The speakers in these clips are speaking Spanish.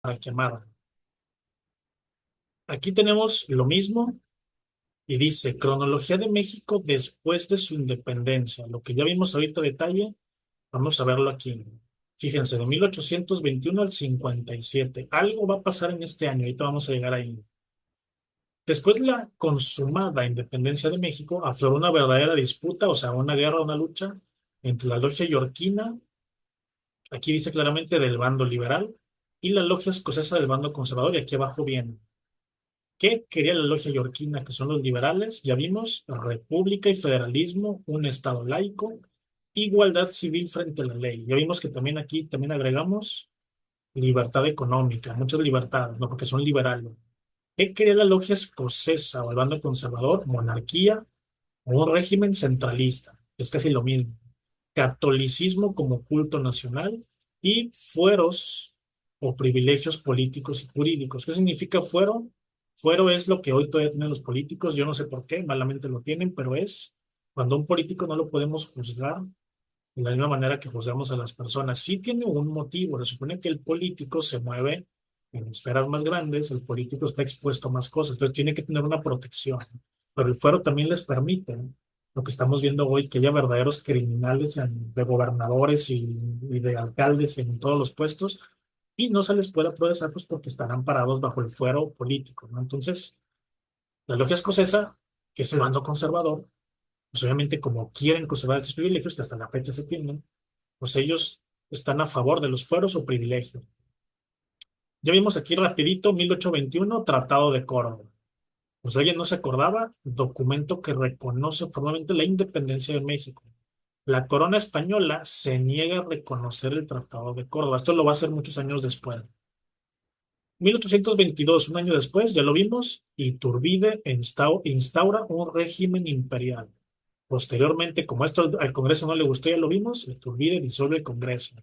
para quemar. Aquí tenemos lo mismo y dice cronología de México después de su independencia. Lo que ya vimos ahorita detalle, vamos a verlo aquí. Fíjense, de 1821 al 57. Algo va a pasar en este año, ahorita vamos a llegar ahí. Después de la consumada independencia de México, afloró una verdadera disputa, o sea, una guerra, una lucha entre la logia yorquina, aquí dice claramente del bando liberal, y la logia escocesa del bando conservador, y aquí abajo viene. ¿Qué quería la logia yorquina, que son los liberales? Ya vimos, república y federalismo, un estado laico, igualdad civil frente a la ley. Ya vimos que también aquí también agregamos libertad económica, muchas libertades, ¿no? Porque son liberales. ¿Qué quería la logia escocesa o el bando conservador? Monarquía o un régimen centralista. Es casi lo mismo. Catolicismo como culto nacional y fueros o privilegios políticos y jurídicos. ¿Qué significa fuero? Fuero es lo que hoy todavía tienen los políticos. Yo no sé por qué, malamente lo tienen, pero es cuando un político no lo podemos juzgar de la misma manera que juzgamos a las personas. Sí tiene un motivo. Se supone que el político se mueve en esferas más grandes, el político está expuesto a más cosas, entonces tiene que tener una protección. Pero el fuero también les permite, ¿no? Lo que estamos viendo hoy, que haya verdaderos criminales de gobernadores y de alcaldes en todos los puestos, y no se les puede procesar pues porque estarán parados bajo el fuero político, ¿no? Entonces, la logia escocesa, que es el bando conservador, pues obviamente como quieren conservar estos privilegios que hasta la fecha se tienen, pues ellos están a favor de los fueros o privilegios. Ya vimos aquí rapidito, 1821, Tratado de Córdoba. Pues alguien no se acordaba, documento que reconoce formalmente la independencia de México. La corona española se niega a reconocer el Tratado de Córdoba. Esto lo va a hacer muchos años después. 1822, un año después, ya lo vimos, Iturbide instaura un régimen imperial. Posteriormente, como esto al Congreso no le gustó, ya lo vimos, Iturbide disuelve el Congreso.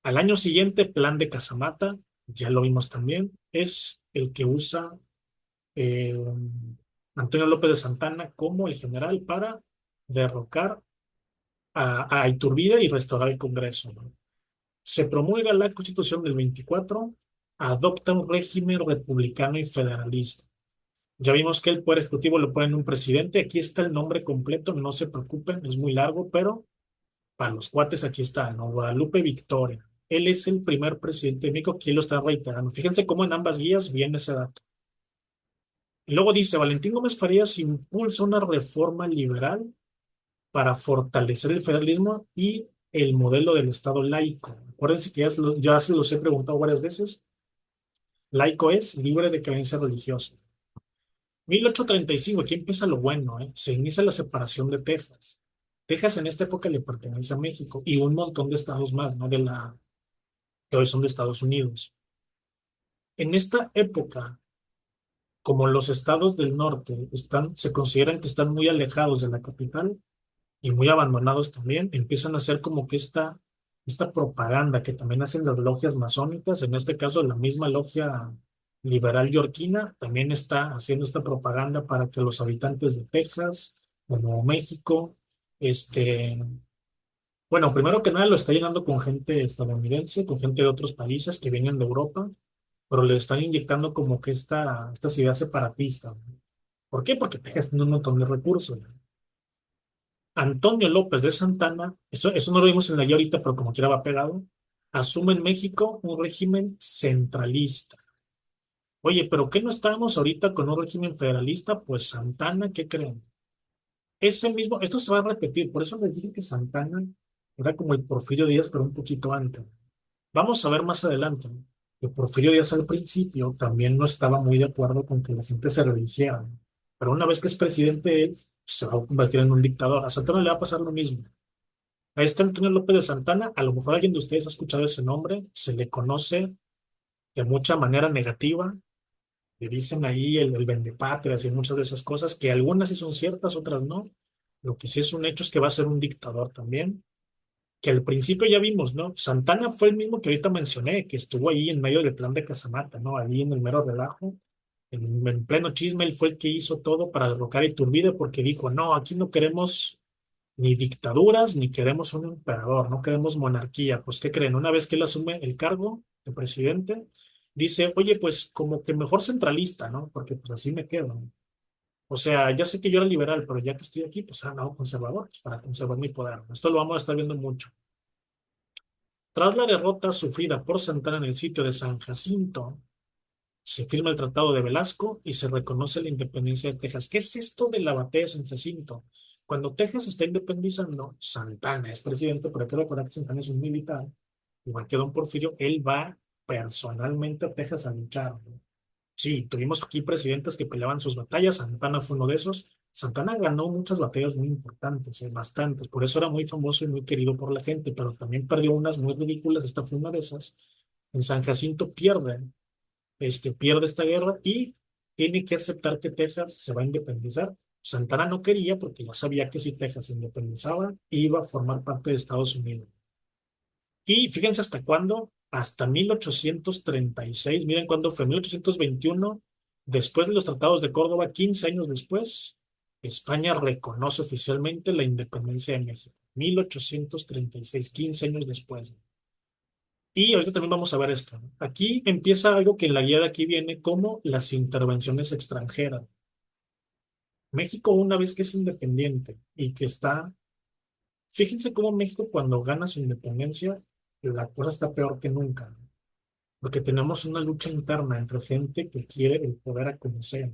Al año siguiente, plan de Casamata, ya lo vimos también, es el que usa eh, Antonio López de Santana como el general para derrocar a Iturbide y restaurar el Congreso, ¿no? Se promulga la Constitución del 24, adopta un régimen republicano y federalista. Ya vimos que el Poder Ejecutivo lo pone en un presidente. Aquí está el nombre completo, no se preocupen, es muy largo, pero para los cuates aquí está, ¿no? Guadalupe Victoria. Él es el primer presidente de México, que lo está reiterando. Fíjense cómo en ambas guías viene ese dato. Y luego dice, Valentín Gómez Farías impulsa una reforma liberal para fortalecer el federalismo y el modelo del Estado laico. Acuérdense que ya se los he preguntado varias veces. Laico es libre de creencia religiosa. 1835, aquí empieza lo bueno, ¿eh? Se inicia la separación de Texas. Texas en esta época le pertenece a México y un montón de estados más, ¿no? Que hoy son de Estados Unidos. En esta época, como los estados del norte se consideran que están muy alejados de la capital y muy abandonados también, empiezan a hacer como que esta propaganda que también hacen las logias masónicas, en este caso la misma logia liberal yorquina, también está haciendo esta propaganda para que los habitantes de Texas, de Nuevo México, este, bueno, primero que nada lo está llenando con gente estadounidense, con gente de otros países que vienen de Europa, pero le están inyectando como que estas ideas separatistas, ¿no? ¿Por qué? Porque Texas tiene un montón de recursos, ¿no? Antonio López de Santana, eso no lo vimos en la guía ahorita, pero como quiera va pegado, asume en México un régimen centralista. Oye, ¿pero qué no estábamos ahorita con un régimen federalista? Pues Santana, ¿qué creen? Ese mismo, esto se va a repetir, por eso les dije que Santana era como el Porfirio Díaz, pero un poquito antes. Vamos a ver más adelante, ¿no? Que Porfirio Díaz al principio también no estaba muy de acuerdo con que la gente se religiera, ¿no? Pero una vez que es presidente, él se va a convertir en un dictador. A Santana le va a pasar lo mismo. A este Antonio López de Santana, a lo mejor alguien de ustedes ha escuchado ese nombre, se le conoce de mucha manera negativa, le dicen ahí el vendepatrias y muchas de esas cosas, que algunas sí son ciertas, otras no. Lo que sí es un hecho es que va a ser un dictador también, que al principio ya vimos, ¿no? Santana fue el mismo que ahorita mencioné, que estuvo ahí en medio del plan de Casamata, ¿no? Ahí en el mero relajo, en pleno chisme, él fue el que hizo todo para derrocar a Iturbide porque dijo, no, aquí no queremos ni dictaduras, ni queremos un emperador, no queremos monarquía. Pues, ¿qué creen? Una vez que él asume el cargo de presidente, dice, oye, pues como que mejor centralista, ¿no? Porque pues así me quedo, ¿no? O sea, ya sé que yo era liberal, pero ya que estoy aquí, pues no, conservador, pues, para conservar mi poder. Esto lo vamos a estar viendo mucho. Tras la derrota sufrida por Santana en el sitio de San Jacinto, se firma el Tratado de Velasco y se reconoce la independencia de Texas. ¿Qué es esto de la batalla de San Jacinto? Cuando Texas está independizando, Santana es presidente, pero hay que recordar que Santana es un militar, igual que Don Porfirio, él va personalmente a Texas a luchar, ¿no? Sí, tuvimos aquí presidentes que peleaban sus batallas, Santana fue uno de esos. Santana ganó muchas batallas muy importantes, bastantes, por eso era muy famoso y muy querido por la gente, pero también perdió unas muy ridículas, esta fue una de esas. En San Jacinto pierde esta guerra y tiene que aceptar que Texas se va a independizar. Santana no quería porque ya sabía que si Texas se independizaba, iba a formar parte de Estados Unidos. Y fíjense hasta cuándo, hasta 1836, miren cuándo fue, 1821, después de los tratados de Córdoba, 15 años después, España reconoce oficialmente la independencia de México. 1836, 15 años después. Y ahorita también vamos a ver esto, ¿no? Aquí empieza algo que en la guía de aquí viene como las intervenciones extranjeras. México, una vez que es independiente y que está, fíjense cómo México cuando gana su independencia, la cosa está peor que nunca, ¿no? Porque tenemos una lucha interna entre gente que quiere el poder a como sea.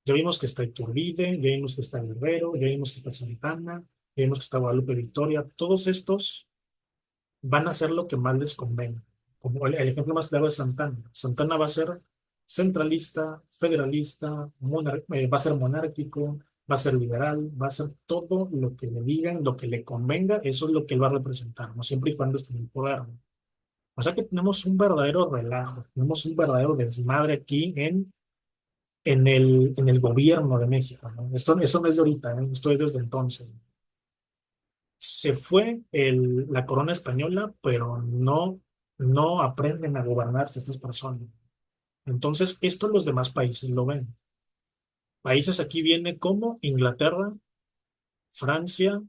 Ya vimos que está Iturbide, ya vimos que está Guerrero, ya vimos que está Santana, ya vimos que está Guadalupe Victoria. Todos estos van a hacer lo que más les convenga. Como el ejemplo más claro es Santana. Santana va a ser centralista, federalista, va a ser monárquico, va a ser liberal, va a ser todo lo que le digan, lo que le convenga, eso es lo que él va a representar, ¿no? Siempre y cuando esté en el poder, ¿no? O sea que tenemos un verdadero relajo, tenemos un verdadero desmadre aquí en el gobierno de México, ¿no? Esto, eso no es de ahorita, ¿eh? Esto es desde entonces. Se fue la corona española, pero no aprenden a gobernarse estas personas. Entonces, esto los demás países lo ven. Países aquí viene como Inglaterra, Francia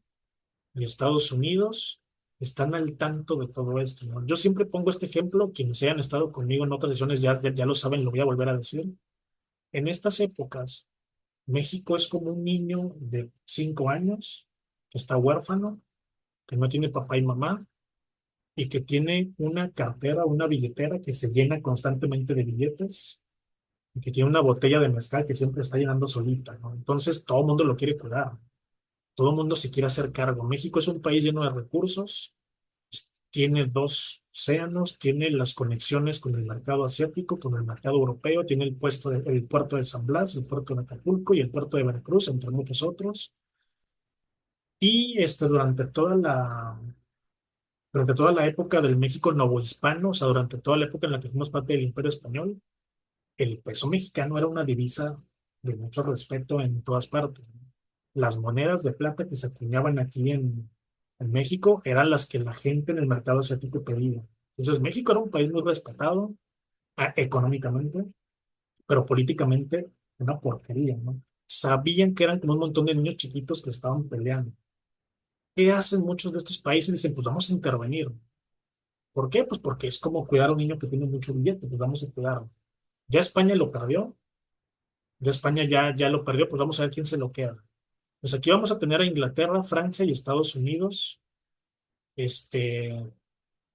y Estados Unidos están al tanto de todo esto, ¿no? Yo siempre pongo este ejemplo, quienes hayan estado conmigo en otras sesiones ya lo saben, lo voy a volver a decir. En estas épocas, México es como un niño de 5 años que está huérfano, que no tiene papá y mamá, y que tiene una cartera, una billetera que se llena constantemente de billetes y que tiene una botella de mezcal que siempre está llenando solita, ¿no? Entonces todo el mundo lo quiere cuidar, todo el mundo se quiere hacer cargo. México es un país lleno de recursos, tiene dos océanos, tiene las conexiones con el mercado asiático, con el mercado europeo, tiene el puerto de San Blas, el puerto de Acapulco y el puerto de Veracruz, entre muchos otros. Y durante toda la época del México novohispano, o sea, durante toda la época en la que fuimos parte del Imperio Español, el peso mexicano era una divisa de mucho respeto en todas partes, ¿no? Las monedas de plata que se acuñaban aquí en México eran las que la gente en el mercado asiático pedía. Entonces, México era un país muy respetado, económicamente, pero políticamente una porquería, ¿no? Sabían que eran como un montón de niños chiquitos que estaban peleando. ¿Qué hacen muchos de estos países? Dicen, pues vamos a intervenir. ¿Por qué? Pues porque es como cuidar a un niño que tiene mucho billete, pues vamos a cuidarlo. Ya España lo perdió, ya España ya lo perdió, pues vamos a ver quién se lo queda. Pues aquí vamos a tener a Inglaterra, Francia y Estados Unidos, este,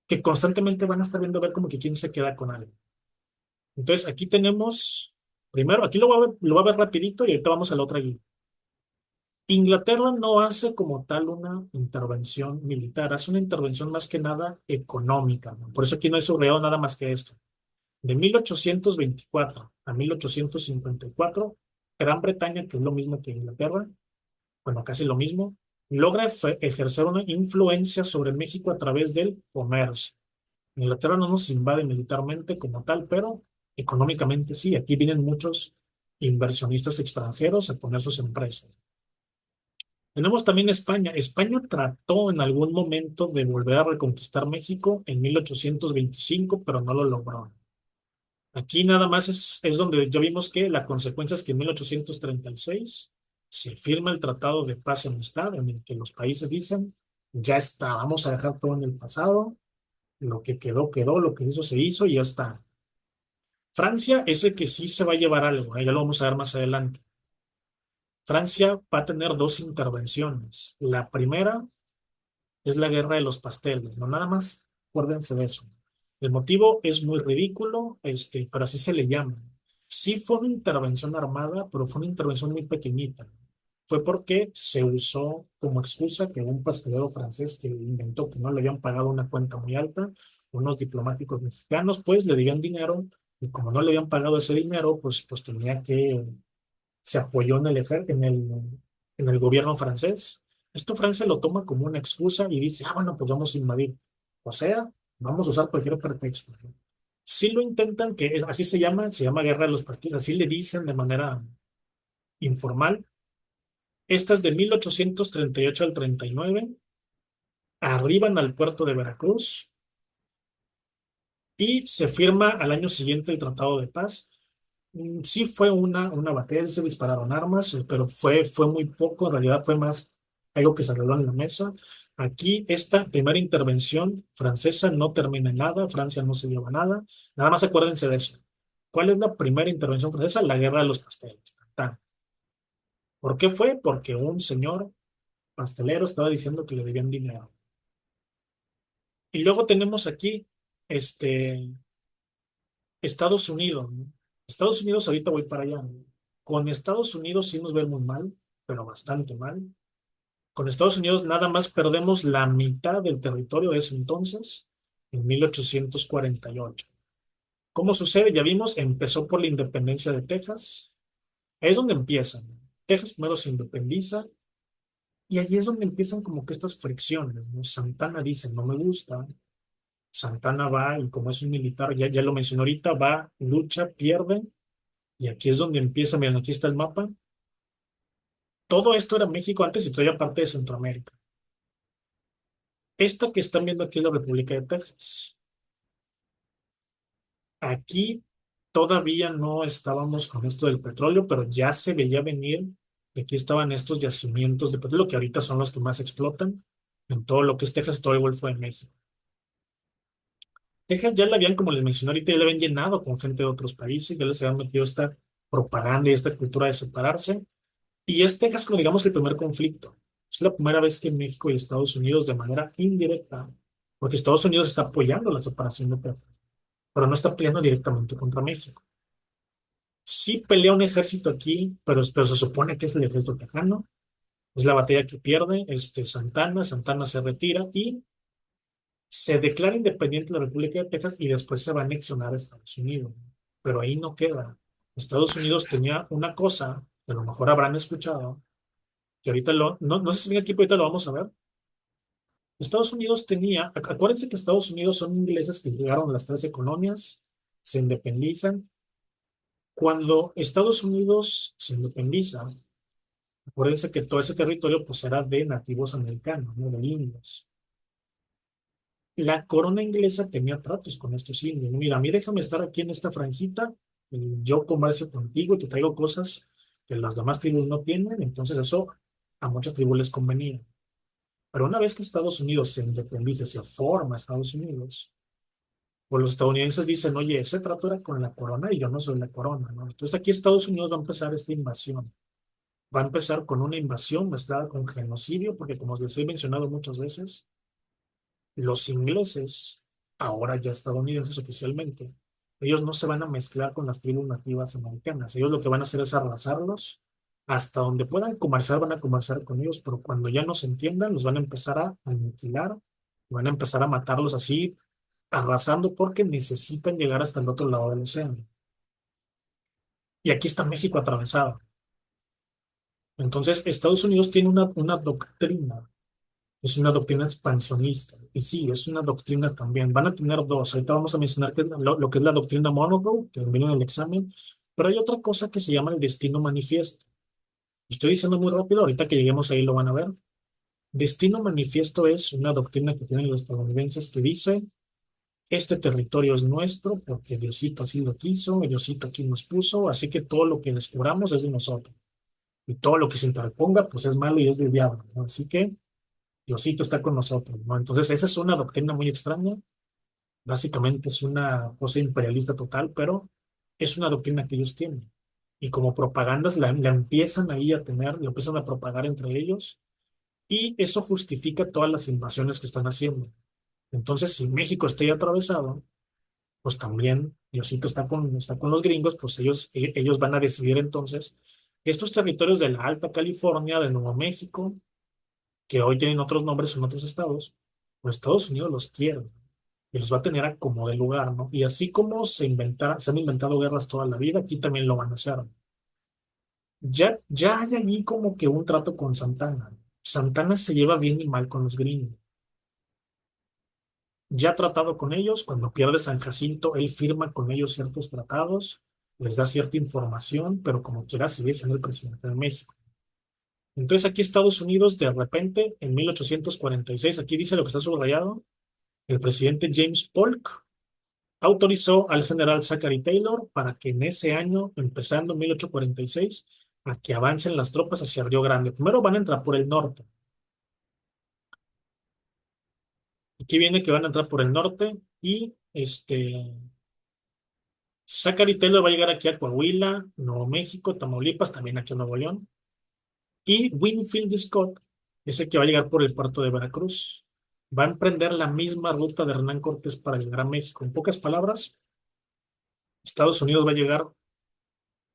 que constantemente van a estar viendo a ver como que quién se queda con algo. Entonces aquí tenemos, primero, aquí lo voy a ver rapidito y ahorita vamos a la otra guía. Inglaterra no hace como tal una intervención militar, hace una intervención más que nada económica, ¿no? Por eso aquí no he subrayado nada más que esto. De 1824 a 1854, Gran Bretaña, que es lo mismo que Inglaterra, bueno, casi lo mismo, logra ejercer una influencia sobre México a través del comercio. Inglaterra no nos invade militarmente como tal, pero económicamente sí. Aquí vienen muchos inversionistas extranjeros a poner sus empresas. Tenemos también España. España trató en algún momento de volver a reconquistar México en 1825, pero no lo logró. Aquí nada más es donde ya vimos que la consecuencia es que en 1836 se firma el Tratado de Paz y Amistad, en el que los países dicen, ya está, vamos a dejar todo en el pasado, lo que quedó, quedó, lo que hizo, se hizo y ya está. Francia es el que sí se va a llevar algo, ya lo vamos a ver más adelante. Francia va a tener dos intervenciones. La primera es la guerra de los pasteles, no nada más, acuérdense de eso. El motivo es muy ridículo, pero así se le llama. Sí fue una intervención armada, pero fue una intervención muy pequeñita. Fue porque se usó como excusa que un pastelero francés que inventó que no le habían pagado una cuenta muy alta, unos diplomáticos mexicanos pues le debían dinero y como no le habían pagado ese dinero, pues tenía que se apoyó en en el gobierno francés. Esto Francia lo toma como una excusa y dice, ah, bueno, pues vamos a invadir. O sea, vamos a usar cualquier pretexto. ¿No? Si lo intentan, así se llama Guerra de los Partidos, así le dicen de manera informal. Esta es de 1838 al 39, arriban al puerto de Veracruz y se firma al año siguiente el Tratado de Paz. Sí fue una batalla, se dispararon armas, pero fue muy poco, en realidad fue más algo que se arregló en la mesa. Aquí esta primera intervención francesa no termina en nada, Francia no se lleva nada, nada más acuérdense de eso. ¿Cuál es la primera intervención francesa? La guerra de los pasteles. Tan. ¿Por qué fue? Porque un señor pastelero estaba diciendo que le debían dinero. Y luego tenemos aquí este, Estados Unidos, ¿no? Estados Unidos, ahorita voy para allá, ¿no? Con Estados Unidos sí nos vemos mal, pero bastante mal. Con Estados Unidos nada más perdemos la mitad del territorio de ese entonces, en 1848. ¿Cómo sucede? Ya vimos, empezó por la independencia de Texas. Ahí es donde empiezan. Texas primero se independiza y allí es donde empiezan como que estas fricciones, ¿no? Santana dice, no me gusta. Santana va y como es un militar, ya lo mencioné ahorita, va, lucha, pierde. Y aquí es donde empieza, miren, aquí está el mapa. Todo esto era México antes y todavía parte de Centroamérica. Esta que están viendo aquí es la República de Texas. Aquí todavía no estábamos con esto del petróleo, pero ya se veía venir. Y aquí estaban estos yacimientos de petróleo que ahorita son los que más explotan en todo lo que es Texas y todo el Golfo de México. Texas ya la habían, como les mencioné ahorita, ya la habían llenado con gente de otros países, ya les habían metido esta propaganda y esta cultura de separarse. Y es Texas como digamos el primer conflicto. Es la primera vez que México y Estados Unidos de manera indirecta, porque Estados Unidos está apoyando la separación de Texas, pero no está peleando directamente contra México. Sí pelea un ejército aquí, pero se supone que es el ejército tejano. Es la batalla que pierde Santana se retira y se declara independiente de la República de Texas y después se va a anexionar a Estados Unidos. Pero ahí no queda. Estados Unidos tenía una cosa que a lo mejor habrán escuchado, que ahorita no sé si viene aquí, pero ahorita lo vamos a ver. Estados Unidos tenía, acuérdense que Estados Unidos son ingleses que llegaron a las 13 colonias, se independizan. Cuando Estados Unidos se independiza, acuérdense que todo ese territorio pues era de nativos americanos, ¿no? De indios. La corona inglesa tenía tratos con estos indios. Mira, a mí déjame estar aquí en esta franjita, yo comercio contigo y te traigo cosas que las demás tribus no tienen, entonces eso a muchas tribus les convenía. Pero una vez que Estados Unidos se independiza, se forma Estados Unidos, pues los estadounidenses dicen, oye, ese trato era con la corona y yo no soy la corona, ¿no? Entonces aquí Estados Unidos va a empezar esta invasión. Va a empezar con una invasión mezclada con genocidio, porque como les he mencionado muchas veces, los ingleses, ahora ya estadounidenses oficialmente, ellos no se van a mezclar con las tribus nativas americanas. Ellos lo que van a hacer es arrasarlos. Hasta donde puedan comerciar, van a comerciar con ellos, pero cuando ya no se entiendan, los van a empezar a aniquilar, van a empezar a matarlos así, arrasando porque necesitan llegar hasta el otro lado del océano. Y aquí está México atravesado. Entonces, Estados Unidos tiene una doctrina, es una doctrina expansionista. Y sí, es una doctrina también. Van a tener dos. Ahorita vamos a mencionar lo que es la doctrina Monroe, que viene en el examen. Pero hay otra cosa que se llama el destino manifiesto. Estoy diciendo muy rápido, ahorita que lleguemos ahí lo van a ver. Destino manifiesto es una doctrina que tienen los estadounidenses que dice, este territorio es nuestro porque Diosito así lo quiso, Diosito aquí nos puso, así que todo lo que descubramos es de nosotros. Y todo lo que se interponga, pues es malo y es del diablo, ¿no? Así que Diosito está con nosotros, ¿no? Entonces, esa es una doctrina muy extraña. Básicamente es una cosa imperialista total, pero es una doctrina que ellos tienen. Y como propagandas la empiezan ahí a tener, la empiezan a propagar entre ellos, y eso justifica todas las invasiones que están haciendo. Entonces, si México está ahí atravesado, pues también Diosito está con los gringos, pues ellos van a decidir entonces que estos territorios de la Alta California, de Nuevo México, que hoy tienen otros nombres en otros estados, pues Estados Unidos los quiere y los va a tener a como de lugar, ¿no? Y así como se han inventado guerras toda la vida, aquí también lo van a hacer. Ya hay allí como que un trato con Santana. Santana se lleva bien y mal con los gringos. Ya ha tratado con ellos, cuando pierde San Jacinto, él firma con ellos ciertos tratados, les da cierta información, pero como quiera sigue siendo el presidente de México. Entonces aquí Estados Unidos, de repente, en 1846, aquí dice lo que está subrayado, el presidente James Polk autorizó al general Zachary Taylor para que en ese año, empezando en 1846, a que avancen las tropas hacia Río Grande. Primero van a entrar por el norte. Aquí viene que van a entrar por el norte y Zachary Taylor va a llegar aquí a Coahuila, Nuevo México, Tamaulipas, también aquí a Nuevo León. Y Winfield Scott es el que va a llegar por el puerto de Veracruz. Va a emprender la misma ruta de Hernán Cortés para llegar a México. En pocas palabras, Estados Unidos va a llegar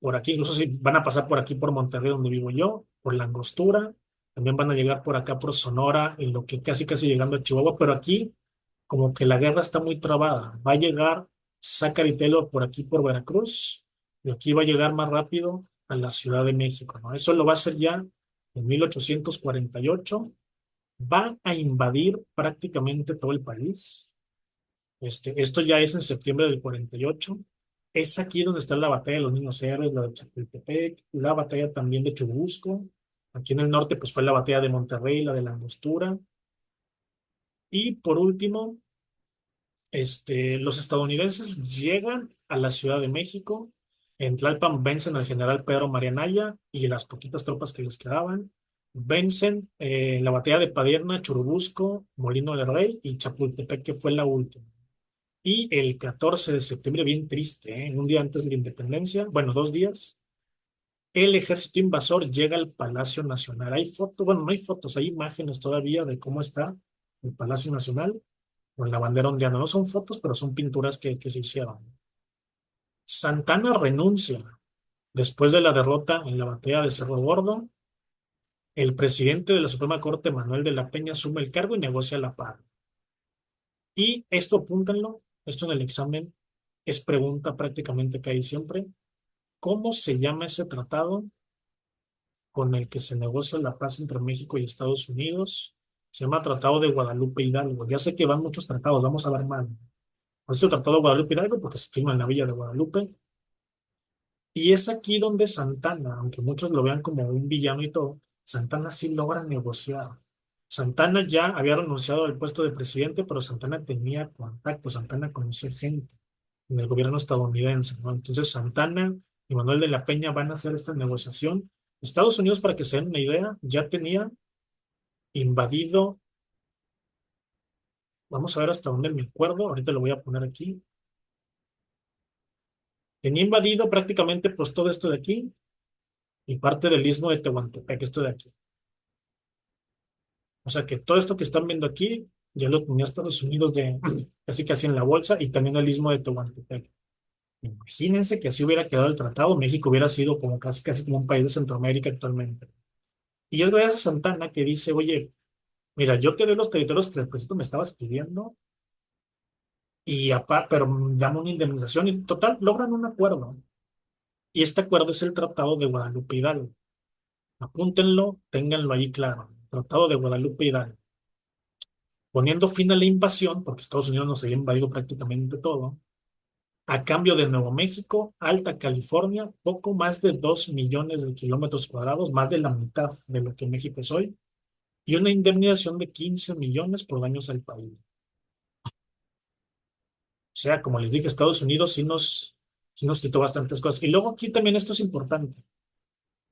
por aquí, incluso si van a pasar por aquí, por Monterrey, donde vivo yo, por la Angostura. También van a llegar por acá, por Sonora, en lo que casi llegando a Chihuahua. Pero aquí, como que la guerra está muy trabada. Va a llegar Zachary Taylor por aquí, por Veracruz. Y aquí va a llegar más rápido a la Ciudad de México, ¿no? Eso lo va a hacer ya en 1848. Va a invadir prácticamente todo el país. Esto ya es en septiembre del 48. Es aquí donde está la batalla de los Niños Héroes, la de Chapultepec, la batalla también de Churubusco. Aquí en el norte, pues fue la batalla de Monterrey, la de la Angostura. Y por último, los estadounidenses llegan a la Ciudad de México. En Tlalpan vencen al general Pedro Marianaya y las poquitas tropas que les quedaban. Vencen la batalla de Padierna, Churubusco, Molino del Rey y Chapultepec, que fue la última. Y el 14 de septiembre, bien triste, ¿eh? Un día antes de la independencia, bueno, 2 días, el ejército invasor llega al Palacio Nacional. Hay fotos, bueno, no hay fotos, hay imágenes todavía de cómo está el Palacio Nacional con la bandera ondeando. No son fotos, pero son pinturas que se hicieron. Santana renuncia después de la derrota en la batalla de Cerro Gordo. El presidente de la Suprema Corte, Manuel de la Peña, asume el cargo y negocia la paz. Y esto apúntenlo, esto en el examen es pregunta prácticamente que hay siempre. ¿Cómo se llama ese tratado con el que se negocia la paz entre México y Estados Unidos? Se llama Tratado de Guadalupe Hidalgo. Ya sé que van muchos tratados, vamos a ver mal. Es el Tratado de Guadalupe Hidalgo porque se firma en la Villa de Guadalupe. Y es aquí donde Santana, aunque muchos lo vean como un villano y todo, Santana sí logra negociar. Santana ya había renunciado al puesto de presidente, pero Santana tenía contacto, Santana conocía gente en el gobierno estadounidense, ¿no? Entonces Santana y Manuel de la Peña van a hacer esta negociación. Estados Unidos, para que se den una idea, ya tenía invadido, vamos a ver hasta dónde me acuerdo, ahorita lo voy a poner aquí, tenía invadido prácticamente pues todo esto de aquí y parte del istmo de Tehuantepec, esto de aquí. O sea que todo esto que están viendo aquí ya lo tenía Estados Unidos de casi en la bolsa y también el istmo de Tehuantepec. Imagínense que así hubiera quedado el tratado, México hubiera sido como casi como un país de Centroamérica actualmente. Y es gracias a Santana que dice, oye, mira, yo te doy los territorios que el presidente me estabas pidiendo, pero dame una indemnización y total, logran un acuerdo. Y este acuerdo es el Tratado de Guadalupe Hidalgo. Apúntenlo, ténganlo ahí claro. Tratado de Guadalupe Hidalgo. Poniendo fin a la invasión, porque Estados Unidos nos había invadido prácticamente todo, a cambio de Nuevo México, Alta California, poco más de 2 millones de kilómetros cuadrados, más de la mitad de lo que México es hoy, y una indemnización de 15 millones por daños al país. O sea, como les dije, Estados Unidos sí nos quitó bastantes cosas. Y luego aquí también esto es importante.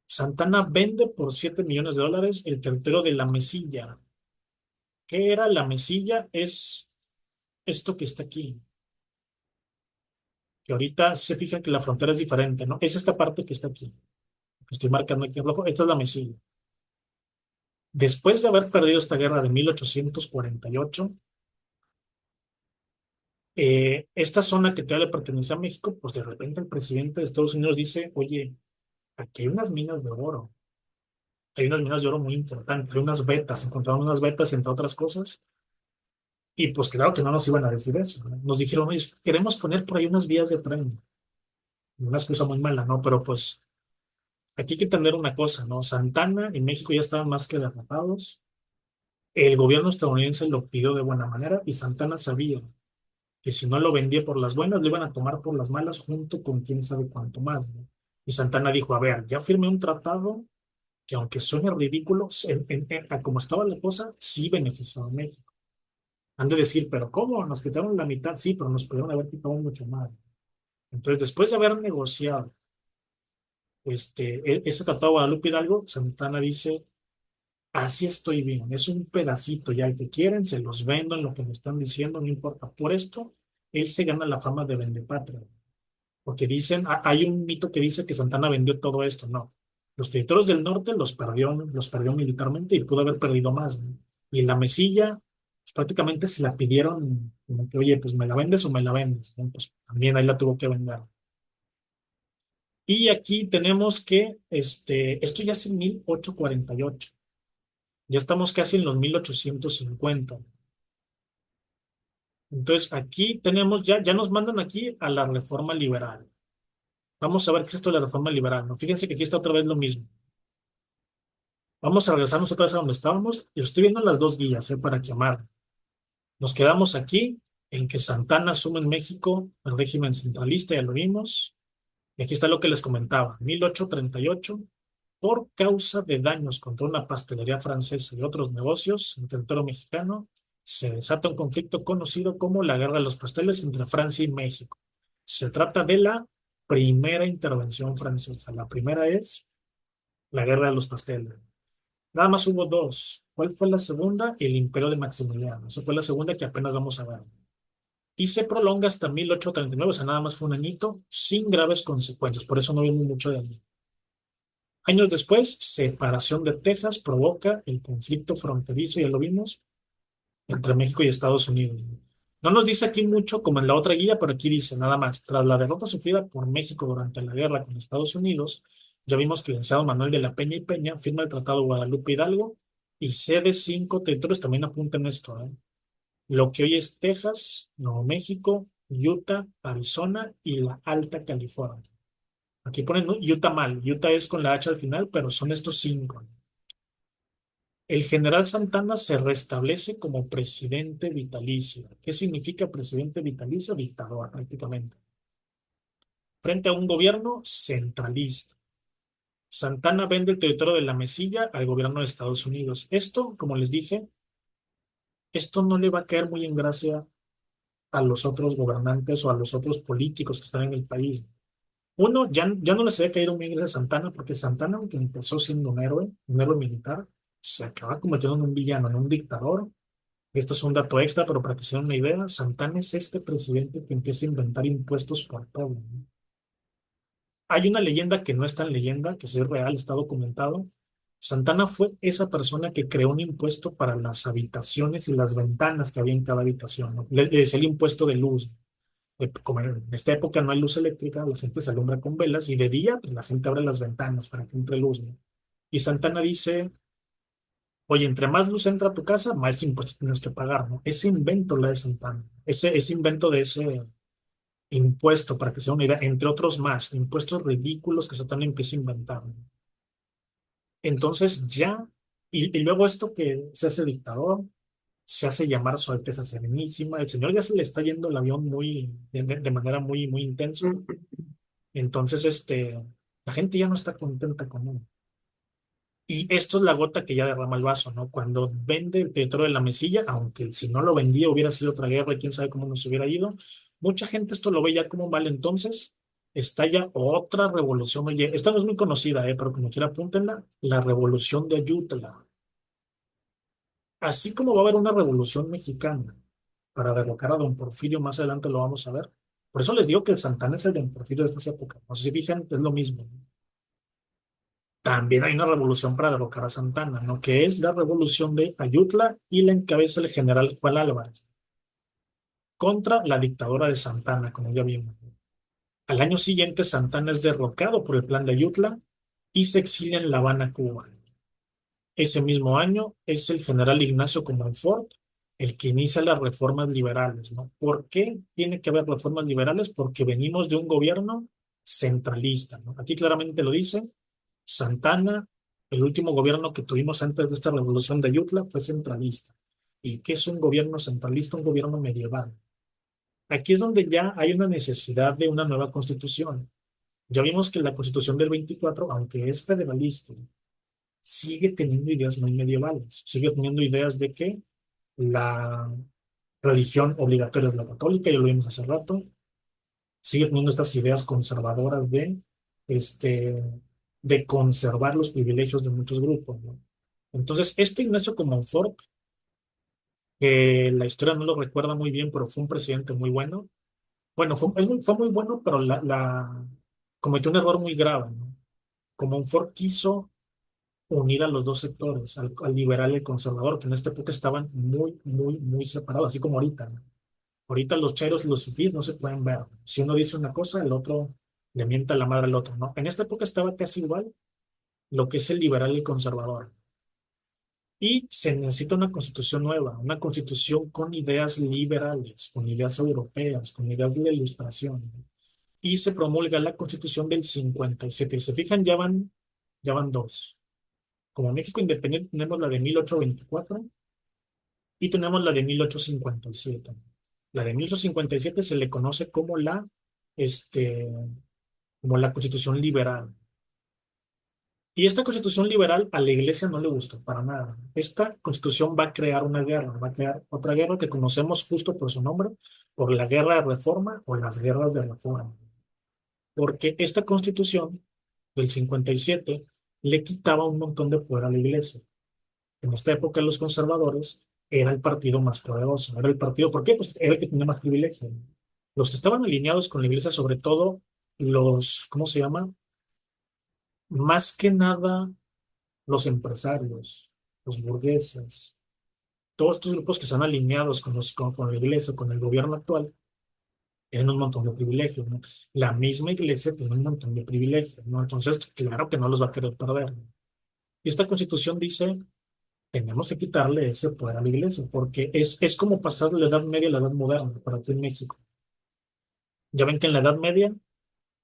Santana vende por $7 millones el territorio de la Mesilla. ¿Qué era la Mesilla? Es esto que está aquí. que ahorita se fija que la frontera es diferente, ¿no? Es esta parte que está aquí, que estoy marcando aquí en rojo, esta es la Mesilla. Después de haber perdido esta guerra de 1848, esta zona que todavía le pertenece a México, pues de repente el presidente de Estados Unidos dice, oye, aquí hay unas minas de oro, hay unas minas de oro muy importantes, hay unas vetas, encontraron unas vetas entre otras cosas, y pues claro que no nos iban a decir eso, ¿no? Nos dijeron, oye, queremos poner por ahí unas vías de tren, una excusa muy mala, ¿no? Pero pues aquí hay que entender una cosa, ¿no? Santana y México ya estaban más que derrotados, el gobierno estadounidense lo pidió de buena manera y Santana sabía que si no lo vendía por las buenas, lo iban a tomar por las malas junto con quién sabe cuánto más, ¿no? Y Santana dijo, a ver, ya firmé un tratado que aunque suene ridículo, a como estaba la cosa, sí beneficiaba a México. Han de decir, pero ¿cómo? Nos quitaron la mitad, sí, pero nos pudieron haber quitado mucho más. Entonces, después de haber negociado ese tratado de Guadalupe Hidalgo, Santana dice, así estoy bien, es un pedacito ya, el que quieren, se los vendo en lo que me están diciendo, no importa. Por esto, él se gana la fama de vendepatria. Porque dicen, hay un mito que dice que Santana vendió todo esto. No. Los territorios del norte los perdió militarmente y pudo haber perdido más, ¿no? Y en la Mesilla, pues, prácticamente se la pidieron, como que, oye, pues me la vendes o me la vendes, ¿no? Pues también ahí la tuvo que vender. Y aquí tenemos que, esto ya es en 1848. Ya estamos casi en los 1850. Entonces aquí tenemos, ya nos mandan aquí a la reforma liberal. Vamos a ver qué es esto de la reforma liberal, ¿no? Fíjense que aquí está otra vez lo mismo. Vamos a regresarnos otra vez a donde estábamos. Y estoy viendo las dos guías, para quemar. Nos quedamos aquí en que Santana asume en México el régimen centralista, ya lo vimos. Y aquí está lo que les comentaba. 1838, por causa de daños contra una pastelería francesa y otros negocios en territorio mexicano, se desata un conflicto conocido como la Guerra de los Pasteles entre Francia y México. Se trata de la primera intervención francesa. La primera es la Guerra de los Pasteles. Nada más hubo dos. ¿Cuál fue la segunda? El Imperio de Maximiliano. Esa fue la segunda que apenas vamos a ver. Y se prolonga hasta 1839, o sea, nada más fue un añito, sin graves consecuencias. Por eso no vimos mucho de allí. Años después, separación de Texas provoca el conflicto fronterizo, ya lo vimos, entre México y Estados Unidos. No nos dice aquí mucho como en la otra guía, pero aquí dice nada más. Tras la derrota sufrida por México durante la guerra con Estados Unidos, ya vimos que el licenciado Manuel de la Peña y Peña firma el Tratado de Guadalupe Hidalgo y cede 5 territorios. También apunten esto, ¿eh? Lo que hoy es Texas, Nuevo México, Utah, Arizona y la Alta California. Aquí ponen, ¿no? Utah mal. Utah es con la H al final, pero son estos 5. El general Santana se restablece como presidente vitalicio. ¿Qué significa presidente vitalicio? Dictador, prácticamente. Frente a un gobierno centralista. Santana vende el territorio de la Mesilla al gobierno de Estados Unidos. Esto, como les dije, esto no le va a caer muy en gracia a los otros gobernantes o a los otros políticos que están en el país. Uno, ya no les había caído muy en gracia a Santana, porque Santana, aunque empezó siendo un héroe militar, se acaba convirtiendo en un villano, en un dictador. Esto es un dato extra, pero para que se den una idea, Santana es este presidente que empieza a inventar impuestos por todo, ¿no? Hay una leyenda que no es tan leyenda, que sí es real, está documentado. Santana fue esa persona que creó un impuesto para las habitaciones y las ventanas que había en cada habitación, ¿no? Le decía el impuesto de luz. Como en esta época no hay luz eléctrica, la gente se alumbra con velas y de día pues, la gente abre las ventanas para que entre luz, ¿no? Y Santana dice, oye, entre más luz entra a tu casa, más impuestos tienes que pagar, ¿no? Ese invento la de Santana, ese invento de ese impuesto, para que sea una idea, entre otros más, impuestos ridículos que Santana empieza a inventar, ¿no? Entonces ya, y luego esto que se hace dictador, se hace llamar Su Alteza Serenísima, el señor ya se le está yendo el avión de manera muy, muy intensa. Entonces, la gente ya no está contenta con él. Y esto es la gota que ya derrama el vaso, ¿no? Cuando vende el territorio de la Mesilla, aunque si no lo vendía hubiera sido otra guerra y quién sabe cómo nos hubiera ido, mucha gente esto lo ve ya como mal. Entonces, estalla otra revolución. Oye, esta no es muy conocida, pero como quiera apúntenla, la revolución de Ayutla. Así como va a haber una revolución mexicana para derrocar a don Porfirio, más adelante lo vamos a ver, Por eso les digo que el Santana es el de Porfirio de estas épocas. No sé si fijan, es lo mismo. También hay una revolución para derrocar a Santana, ¿no? Que es la revolución de Ayutla y la encabeza el general Juan Álvarez contra la dictadura de Santana, como ya vimos. Al año siguiente, Santana es derrocado por el plan de Ayutla y se exilia en La Habana, Cuba. Ese mismo año es el general Ignacio Comonfort el que inicia las reformas liberales, ¿no? ¿Por qué tiene que haber reformas liberales? Porque venimos de un gobierno centralista, ¿no? Aquí claramente lo dice, Santana, el último gobierno que tuvimos antes de esta revolución de Ayutla fue centralista. ¿Y qué es un gobierno centralista? Un gobierno medieval. Aquí es donde ya hay una necesidad de una nueva constitución. Ya vimos que la constitución del 24, aunque es federalista, sigue teniendo ideas muy medievales. Sigue teniendo ideas de que la religión obligatoria es la católica, ya lo vimos hace rato. Sigue teniendo estas ideas conservadoras este, de conservar los privilegios de muchos grupos, ¿no? Entonces, este Ignacio Comonfort, que la historia no lo recuerda muy bien, pero fue un presidente muy bueno. Bueno, fue muy bueno, pero cometió un error muy grave, ¿no? Comonfort quiso unir a los dos sectores, al liberal y al conservador, que en esta época estaban muy, muy, muy separados, así como ahorita, ¿no? Ahorita los cheros y los fifís no se pueden ver. Si uno dice una cosa, el otro le mienta la madre al otro, ¿no? En esta época estaba casi igual lo que es el liberal y el conservador. Y se necesita una constitución nueva, una constitución con ideas liberales, con ideas europeas, con ideas de la ilustración, ¿no? Y se promulga la constitución del 57. Y se fijan, ya van dos. Como México independiente tenemos la de 1824 y tenemos la de 1857. La de 1857 se le conoce este, como la Constitución liberal. Y esta Constitución liberal a la Iglesia no le gustó para nada. Esta Constitución va a crear una guerra, va a crear otra guerra que conocemos justo por su nombre, por la Guerra de Reforma o las guerras de reforma. Porque esta Constitución del 57 le quitaba un montón de poder a la Iglesia. En esta época los conservadores era el partido más poderoso, era el partido, ¿por qué? Pues era el que tenía más privilegio. Los que estaban alineados con la iglesia, sobre todo ¿cómo se llama? Más que nada los empresarios, los burgueses, todos estos grupos que están alineados con la iglesia, con el gobierno actual, tienen un montón de privilegios, ¿no? La misma iglesia tiene un montón de privilegios, ¿no? Entonces, claro que no los va a querer perder, ¿no? Y esta constitución dice tenemos que quitarle ese poder a la iglesia, porque es como pasar de la Edad Media a la Edad Moderna, para aquí en México. Ya ven que en la Edad Media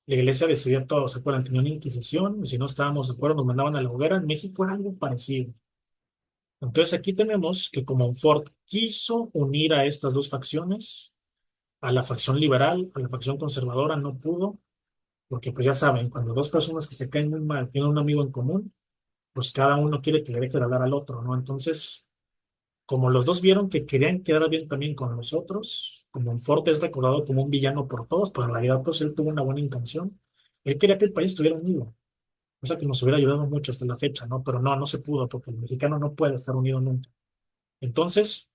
la iglesia decidía todo, ¿se acuerdan? Tenía una inquisición, y si no estábamos de acuerdo nos mandaban a la hoguera. En México era algo parecido. Entonces aquí tenemos que como Ford quiso unir a estas dos facciones, a la facción liberal, a la facción conservadora, no pudo, porque pues ya saben, cuando dos personas que se caen muy mal tienen un amigo en común, pues cada uno quiere que le deje de hablar al otro, ¿no? Entonces como los dos vieron que querían quedar bien también con los otros, como Ford es recordado como un villano por todos, pero en realidad pues él tuvo una buena intención. Él quería que el país estuviera unido, o sea que nos hubiera ayudado mucho hasta la fecha, ¿no? Pero no, no se pudo porque el mexicano no puede estar unido nunca. Entonces,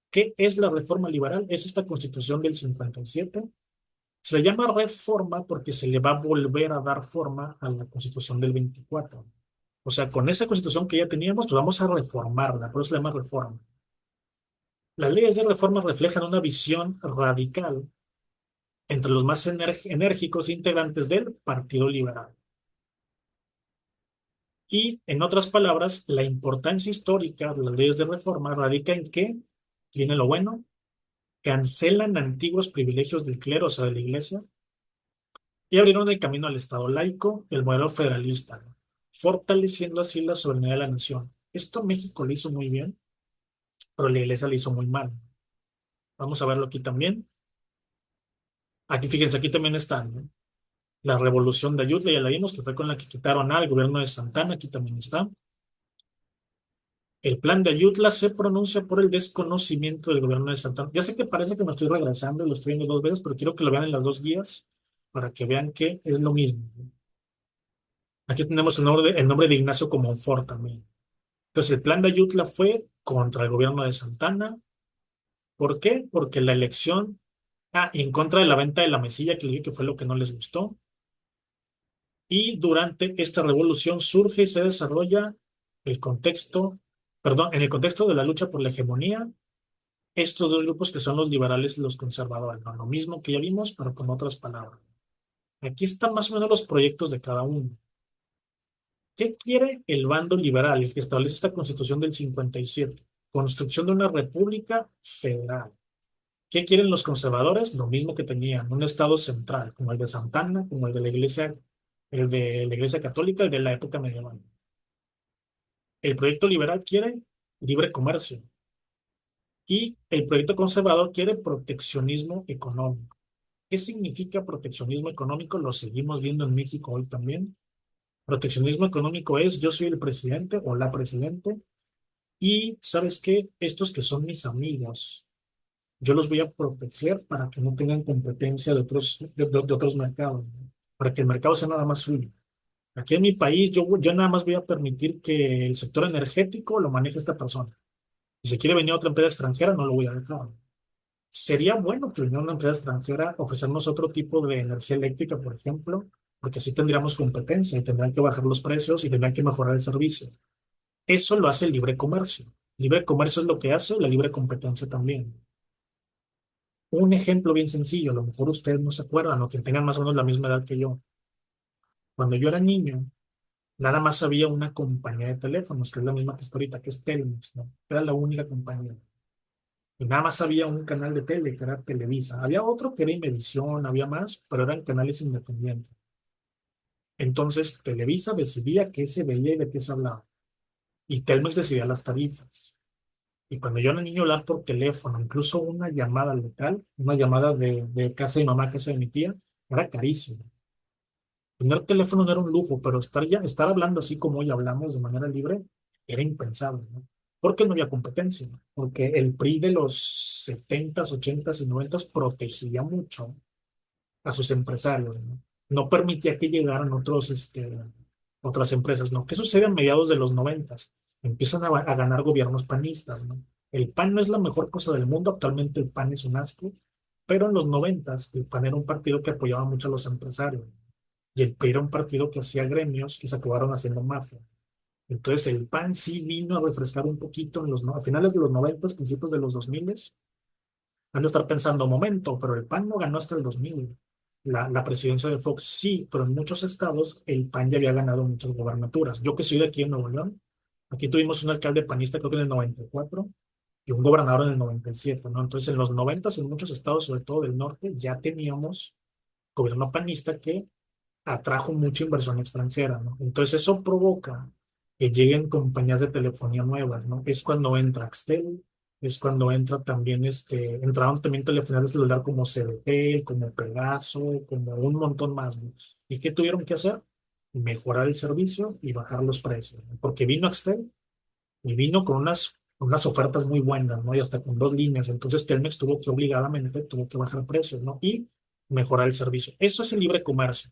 ¿qué es la reforma liberal? Es esta constitución del 57. Se le llama reforma porque se le va a volver a dar forma a la constitución del 24. O sea, con esa constitución que ya teníamos, pues vamos a reformarla, por eso se le llama reforma. Las leyes de reforma reflejan una visión radical entre los más enérgicos integrantes del Partido Liberal. Y, en otras palabras, la importancia histórica de las leyes de reforma radica en que, tiene lo bueno, cancelan antiguos privilegios del clero, o sea, de la Iglesia, y abrieron el camino al Estado laico y el modelo federalista, ¿no? Fortaleciendo así la soberanía de la nación. Esto México le hizo muy bien, pero la Iglesia le hizo muy mal. Vamos a verlo aquí también. Aquí, fíjense, aquí también están, ¿no? La revolución de Ayutla, ya la vimos, que fue con la que quitaron al gobierno de Santana, aquí también está. El plan de Ayutla se pronuncia por el desconocimiento del gobierno de Santana. Ya sé que parece que me estoy regresando y lo estoy viendo dos veces, pero quiero que lo vean en las dos guías para que vean que es lo mismo. Aquí tenemos el nombre de Ignacio Comonfort también. Entonces, el plan de Ayutla fue contra el gobierno de Santana. ¿Por qué? Porque la elección Ah, y en contra de la venta de la mesilla, que le dije que fue lo que no les gustó. Y durante esta revolución surge y se desarrolla el contexto, perdón, en el contexto de la lucha por la hegemonía, estos dos grupos que son los liberales y los conservadores, ¿no? Lo mismo que ya vimos, pero con otras palabras. Aquí están más o menos los proyectos de cada uno. ¿Qué quiere el bando liberal, el que establece esta Constitución del 57? Construcción de una república federal. ¿Qué quieren los conservadores? Lo mismo que tenían, un estado central, como el de Santana, como el de la Iglesia Católica, el de la época medieval. El proyecto liberal quiere libre comercio y el proyecto conservador quiere proteccionismo económico. ¿Qué significa proteccionismo económico? Lo seguimos viendo en México hoy también. Proteccionismo económico es yo soy el presidente o la presidente y ¿sabes qué? Estos que son mis amigos, yo los voy a proteger para que no tengan competencia de otros mercados, ¿no? Para que el mercado sea nada más suyo. Aquí en mi país yo nada más voy a permitir que el sector energético lo maneje esta persona. Si se quiere venir a otra empresa extranjera, no lo voy a dejar. Sería bueno que viniera una empresa extranjera a ofrecernos otro tipo de energía eléctrica, por ejemplo, porque así tendríamos competencia y tendrán que bajar los precios y tendrán que mejorar el servicio. Eso lo hace el libre comercio. Libre comercio es lo que hace la libre competencia también. Un ejemplo bien sencillo, a lo mejor ustedes no se acuerdan o que tengan más o menos la misma edad que yo. Cuando yo era niño, nada más había una compañía de teléfonos, que es la misma que está ahorita, que es Telmex, ¿no? Era la única compañía. Y nada más había un canal de tele, que era Televisa. Había otro que era Imevisión, había más, pero eran canales independientes. Entonces, Televisa decidía qué se veía y de qué se hablaba. Y Telmex decidía las tarifas. Y cuando yo era niño, hablar por teléfono, incluso una llamada local, una llamada de casa de mi mamá, casa de mi tía, era carísimo. Tener teléfono no era un lujo, pero estar hablando así como hoy hablamos de manera libre era impensable, ¿no? Porque no había competencia, ¿no? Porque el PRI de los 70s, 80s y 90s protegía mucho a sus empresarios, ¿no? No permitía que llegaran otras empresas, ¿no? ¿Qué sucede a mediados de los 90s? Empiezan a ganar gobiernos panistas, ¿no? El PAN no es la mejor cosa del mundo, actualmente el PAN es un asco, pero en los 90s el PAN era un partido que apoyaba mucho a los empresarios. Y el PRI era un partido que hacía gremios que se acabaron haciendo mafia. Entonces el PAN sí vino a refrescar un poquito a finales de los 90, principios de los 2000. Han de estar pensando, momento, pero el PAN no ganó hasta el 2000. La presidencia de Fox sí, pero en muchos estados el PAN ya había ganado muchas gobernaturas. Yo que soy de aquí en Nuevo León, aquí tuvimos un alcalde panista creo que en el 94 y un gobernador en el 97, ¿no? Entonces en los 90 en muchos estados, sobre todo del norte, ya teníamos gobierno panista que atrajo mucha inversión extranjera, ¿no? Entonces eso provoca que lleguen compañías de telefonía nuevas, ¿no? Es cuando entra Axtel, es cuando entra también entraron también telefonías de celular como CDT, como Pegaso, como un montón más, ¿no? ¿Y qué tuvieron que hacer? Mejorar el servicio y bajar los precios, ¿no? Porque vino Axtel y vino con unas ofertas muy buenas, ¿no? Y hasta con dos líneas. Entonces Telmex tuvo que bajar precios, ¿no? Y mejorar el servicio. Eso es el libre comercio.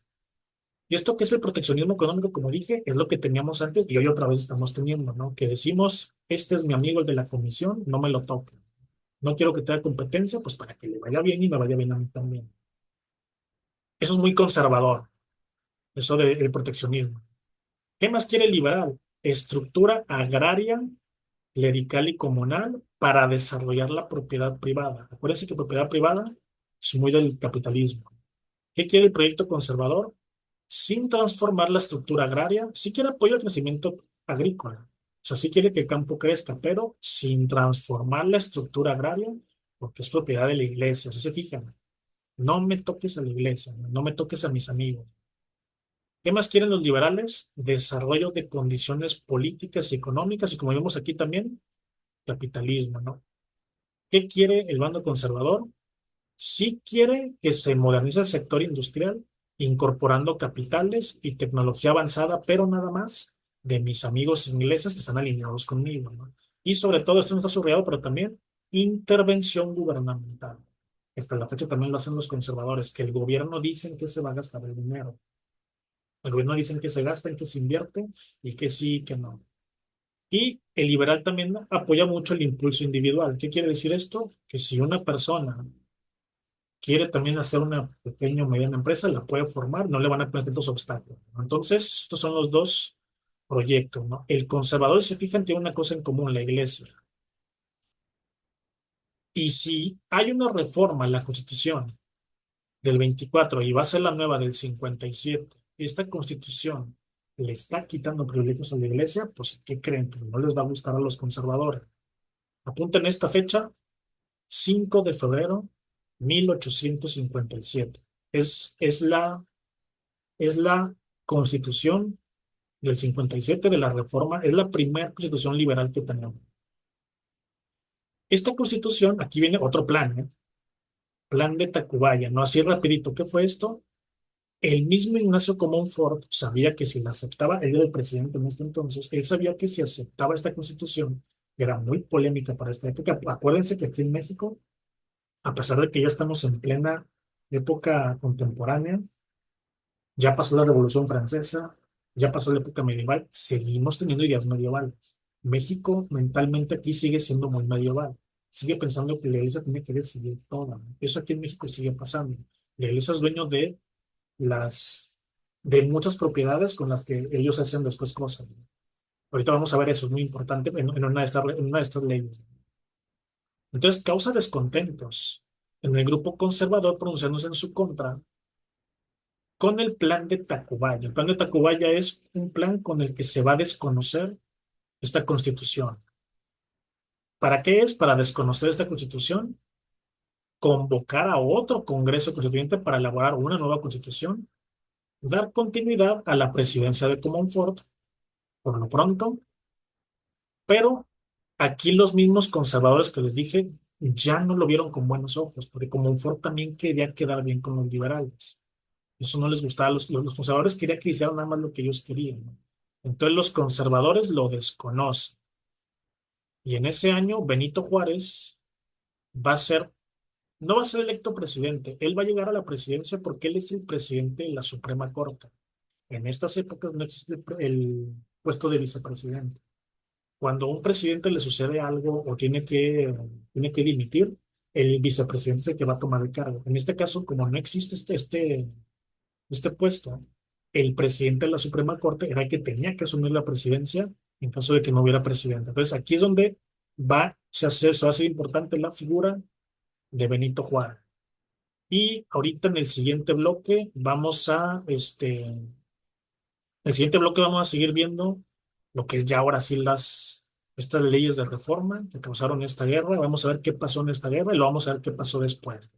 Y esto que es el proteccionismo económico, como dije, es lo que teníamos antes y hoy otra vez estamos teniendo, ¿no? Que decimos, este es mi amigo el de la comisión, no me lo toque. No quiero que tenga competencia, pues para que le vaya bien y me vaya bien a mí también. Eso es muy conservador, eso del proteccionismo. ¿Qué más quiere el liberal? Estructura agraria, clerical y comunal para desarrollar la propiedad privada. Acuérdense que propiedad privada es muy del capitalismo. ¿Qué quiere el proyecto conservador? Sin transformar la estructura agraria, sí quiere apoyo al crecimiento agrícola. O sea, sí quiere que el campo crezca, pero sin transformar la estructura agraria, porque es propiedad de la iglesia. Si se fijan, no me toques a la iglesia, no me toques a mis amigos. ¿Qué más quieren los liberales? Desarrollo de condiciones políticas y económicas, y como vemos aquí también, capitalismo, ¿no? ¿Qué quiere el bando conservador? Sí quiere que se modernice el sector industrial, incorporando capitales y tecnología avanzada, pero nada más de mis amigos ingleses que están alineados conmigo, ¿no? Y sobre todo, esto no está subrayado, pero también intervención gubernamental. Hasta la fecha también lo hacen los conservadores, que el gobierno dice en qué se va a gastar el dinero. El gobierno dice en qué se gasta, en qué se invierte y que sí, que no. Y el liberal también apoya mucho el impulso individual. ¿Qué quiere decir esto? Que si una persona quiere también hacer una pequeña o mediana empresa, la puede formar, no le van a poner tantos obstáculos, ¿no? Entonces, estos son los dos proyectos, ¿no? El conservador, si se fijan, tiene una cosa en común, la iglesia. Y si hay una reforma en la Constitución del 24 y va a ser la nueva del 57, esta Constitución le está quitando privilegios a la iglesia, pues ¿qué creen? Pues no les va a gustar a los conservadores. Apunten esta fecha, 5 de febrero 1857. Es, es la, es la Constitución del 57 de la Reforma, es la primera Constitución liberal que tenemos. Esta Constitución, aquí viene otro plan, ¿eh? Plan de Tacubaya, ¿no? Así rapidito, ¿qué fue esto? El mismo Ignacio Comonfort sabía que si la aceptaba, él era el presidente en este entonces, él sabía que si aceptaba esta Constitución, que era muy polémica para esta época. Acuérdense que aquí en México, a pesar de que ya estamos en plena época contemporánea, ya pasó la Revolución Francesa, ya pasó la época medieval, seguimos teniendo ideas medievales. México mentalmente aquí sigue siendo muy medieval. Sigue pensando que la iglesia tiene que decidir todo, ¿no? Eso aquí en México sigue pasando. La iglesia es dueño las, de muchas propiedades con las que ellos hacen después cosas, ¿no? Ahorita vamos a ver eso, es muy importante en una de estas leyes. Entonces, causa descontentos en el grupo conservador pronunciándose en su contra con el plan de Tacubaya. El plan de Tacubaya es un plan con el que se va a desconocer esta constitución. ¿Para qué es? Para desconocer esta constitución, convocar a otro Congreso Constituyente para elaborar una nueva constitución, dar continuidad a la presidencia de Comonfort por lo pronto, pero aquí los mismos conservadores que les dije ya no lo vieron con buenos ojos, porque Comonfort también quería quedar bien con los liberales. Eso no les gustaba. Los conservadores querían que hicieran nada más lo que ellos querían, ¿no? Entonces los conservadores lo desconocen. Y en ese año Benito Juárez va a ser, no va a ser electo presidente, él va a llegar a la presidencia porque él es el presidente de la Suprema Corte. En estas épocas no existe el puesto de vicepresidente. Cuando a un presidente le sucede algo o tiene que dimitir, el vicepresidente es el que va a tomar el cargo. En este caso, como no existe este puesto, el presidente de la Suprema Corte era el que tenía que asumir la presidencia en caso de que no hubiera presidente. Entonces, aquí es donde se va a hacer importante la figura de Benito Juárez. Y ahorita en el siguiente bloque vamos a seguir viendo lo que es ya ahora sí estas leyes de reforma que causaron esta guerra. Vamos a ver qué pasó en esta guerra y lo vamos a ver qué pasó después.